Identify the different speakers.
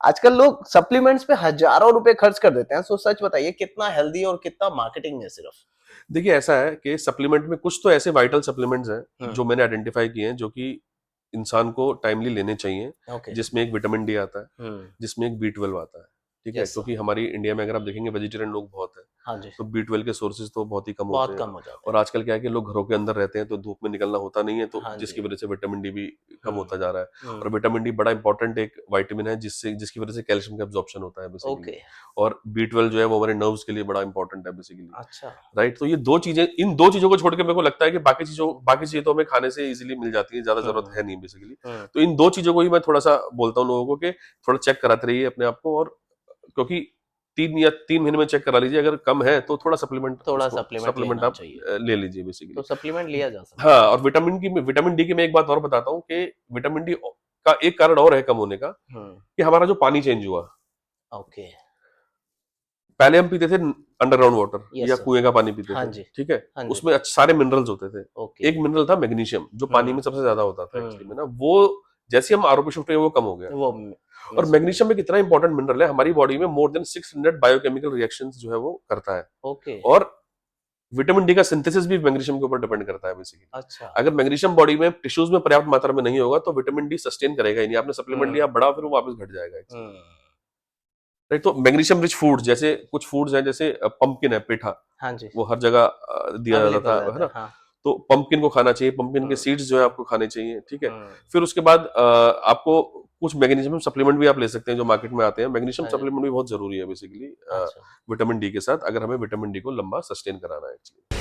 Speaker 1: आजकल लोग सप्लीमेंट्स पे हजारों रुपए खर्च कर देते हैं। सो सच बताइए कितना हेल्दी और कितना मार्केटिंग है सिर्फ?
Speaker 2: देखिए ऐसा है कि सप्लीमेंट में कुछ तो ऐसे वाइटल सप्लीमेंट्स हैं
Speaker 1: हम्म।
Speaker 2: जो मैंने आइडेंटिफाई किए हैं जो कि इंसान को टाइमली लेने चाहिए।
Speaker 1: ओके।
Speaker 2: जिसमें एक विटामिन डी आता है,
Speaker 1: हम्म।
Speaker 2: जिसमें एक बी 12 आता है। ठीक है,
Speaker 1: यस सर।
Speaker 2: क्योंकि हमारी इंडिया में अगर आप देखेंगे वेजिटेरियन लोग बहुत हैं,
Speaker 1: हाँ जी।
Speaker 2: तो बी 12 के सोर्सेज तो बहुत ही कम होते
Speaker 1: बहुत
Speaker 2: हैं।
Speaker 1: कम हो जाते
Speaker 2: और
Speaker 1: हैं।
Speaker 2: आजकल क्या है कि लोग घरों के अंदर रहते हैं तो धूप में निकलना होता नहीं है, तो
Speaker 1: हाँ
Speaker 2: जिसकी
Speaker 1: जी।
Speaker 2: वजह से विटामिन डी भी कम
Speaker 1: हम्म।
Speaker 2: होता जा रहा है। और
Speaker 1: हम्म।
Speaker 2: विटामिन डी बड़ा इंपॉर्टेंट एक विटामिन है जिससे जिसकी वजह से कैल्शियम का एब्जॉर्प्शन होता है बेसिकली।
Speaker 1: ओके।
Speaker 2: और बी 12 जो है वो हमारे नर्व्स के लिए बड़ा इंपॉर्टेंट है बेसिकली।
Speaker 1: अच्छा।
Speaker 2: राइट, तो ये दो चीजें, इन दो चीजों को छोड़ के मेरे को लगता है कि बाकी चीजें तो हमें खाने से इजीली मिल जाती है, ज्यादा जरूरत है
Speaker 1: हम्म।
Speaker 2: नहीं बेसिकली।
Speaker 1: हम्म।
Speaker 2: तो इन दो चीजों को ही मैं थोड़ा सा बोलता हूँ लोगों को कि थोड़ा चेक कराते रहिए अपने आप को। और क्योंकि 3 महीने में चेक करा लीजिए, अगर कम है तो थोड़ा सप्लीमेंट,
Speaker 1: थोड़ा
Speaker 2: उसको
Speaker 1: सप्लीमेंट
Speaker 2: सप्लीमेंट
Speaker 1: लेना
Speaker 2: आप
Speaker 1: चाहिए।
Speaker 2: ले लीजिए बेसिकली।
Speaker 1: तो सप्लीमेंट लिया जा सकता
Speaker 2: हाँ,
Speaker 1: है
Speaker 2: और
Speaker 1: बेसिकली।
Speaker 2: विटामिन डी की मैं एक बात और बताता हूँ कि विटामिन डी का एक कारण और है कम होने का,
Speaker 1: हम्म।
Speaker 2: कि हमारा जो पानी चेंज हुआ।
Speaker 1: ओके।
Speaker 2: पहले हम पीते थे अंडरग्राउंड वाटर या
Speaker 1: यस सर।
Speaker 2: कुएं का पानी पीते
Speaker 1: हाँ
Speaker 2: थे,
Speaker 1: जी।
Speaker 2: ठीक है।
Speaker 1: हाँ जी।
Speaker 2: उसमें सारे मिनरल्स होते थे।
Speaker 1: ओके।
Speaker 2: एक मिनरल था मैग्नीशियम, जो पानी
Speaker 1: हम्म।
Speaker 2: में सबसे ज्यादा होता था एक्चुअली में
Speaker 1: हम्म।
Speaker 2: ना, वो जैसे हम आरओ पे शिफ्ट हुए वो कम हो गया।
Speaker 1: वो
Speaker 2: और
Speaker 1: मिस हो गया।
Speaker 2: मैग्नीशियम एक इतना इंपॉर्टेंट मिनरल है, हमारी बॉडी में मोर देन 600 बायोकेमिकल रिएक्शंस जो है वो करता है।
Speaker 1: ओके।
Speaker 2: और विटामिन डी का सिंथेसिस भी मैग्नीशियम के ऊपर डिपेंड करता है बेसिकली।
Speaker 1: अच्छा।
Speaker 2: अगर मैग्नीशियम बॉडी में टिश्यूज में पर्याप्त मात्रा में नहीं होगा तो विटामिन डी सस्टेन करेगा ही नहीं। आपने सप्लीमेंट लिया,
Speaker 1: हम्म।
Speaker 2: बड़ा, फिर वो वापस घट जाएगा एक्चुअली।
Speaker 1: हम्म।
Speaker 2: राइट, तो मैग्नीशियम रिच फूड, जैसे कुछ फूड्स हैं, जैसे पंपकिन है, पेठा,
Speaker 1: हाँ जी।
Speaker 2: वो हर जगह दिया जाता
Speaker 1: अवेलेबल
Speaker 2: था, है
Speaker 1: रहता है,
Speaker 2: ना।
Speaker 1: हाँ।
Speaker 2: तो पंपकिन को खाना चाहिए, पंपकिन के
Speaker 1: हम्म।
Speaker 2: सीड्स जो है आपको खाने चाहिए, ठीक है।
Speaker 1: हम्म।
Speaker 2: फिर उसके बाद आपको कुछ मैग्नीशियम सप्लीमेंट भी आप ले सकते हैं जो मार्केट में आते हैं। मैग्नीशियम
Speaker 1: हाँ जी।
Speaker 2: सप्लीमेंट भी बहुत जरूरी है बेसिकली
Speaker 1: अच्छा।
Speaker 2: विटामिन डी के साथ, अगर हमें विटामिन डी को लंबा सस्टेन कराना है एक्चुअली।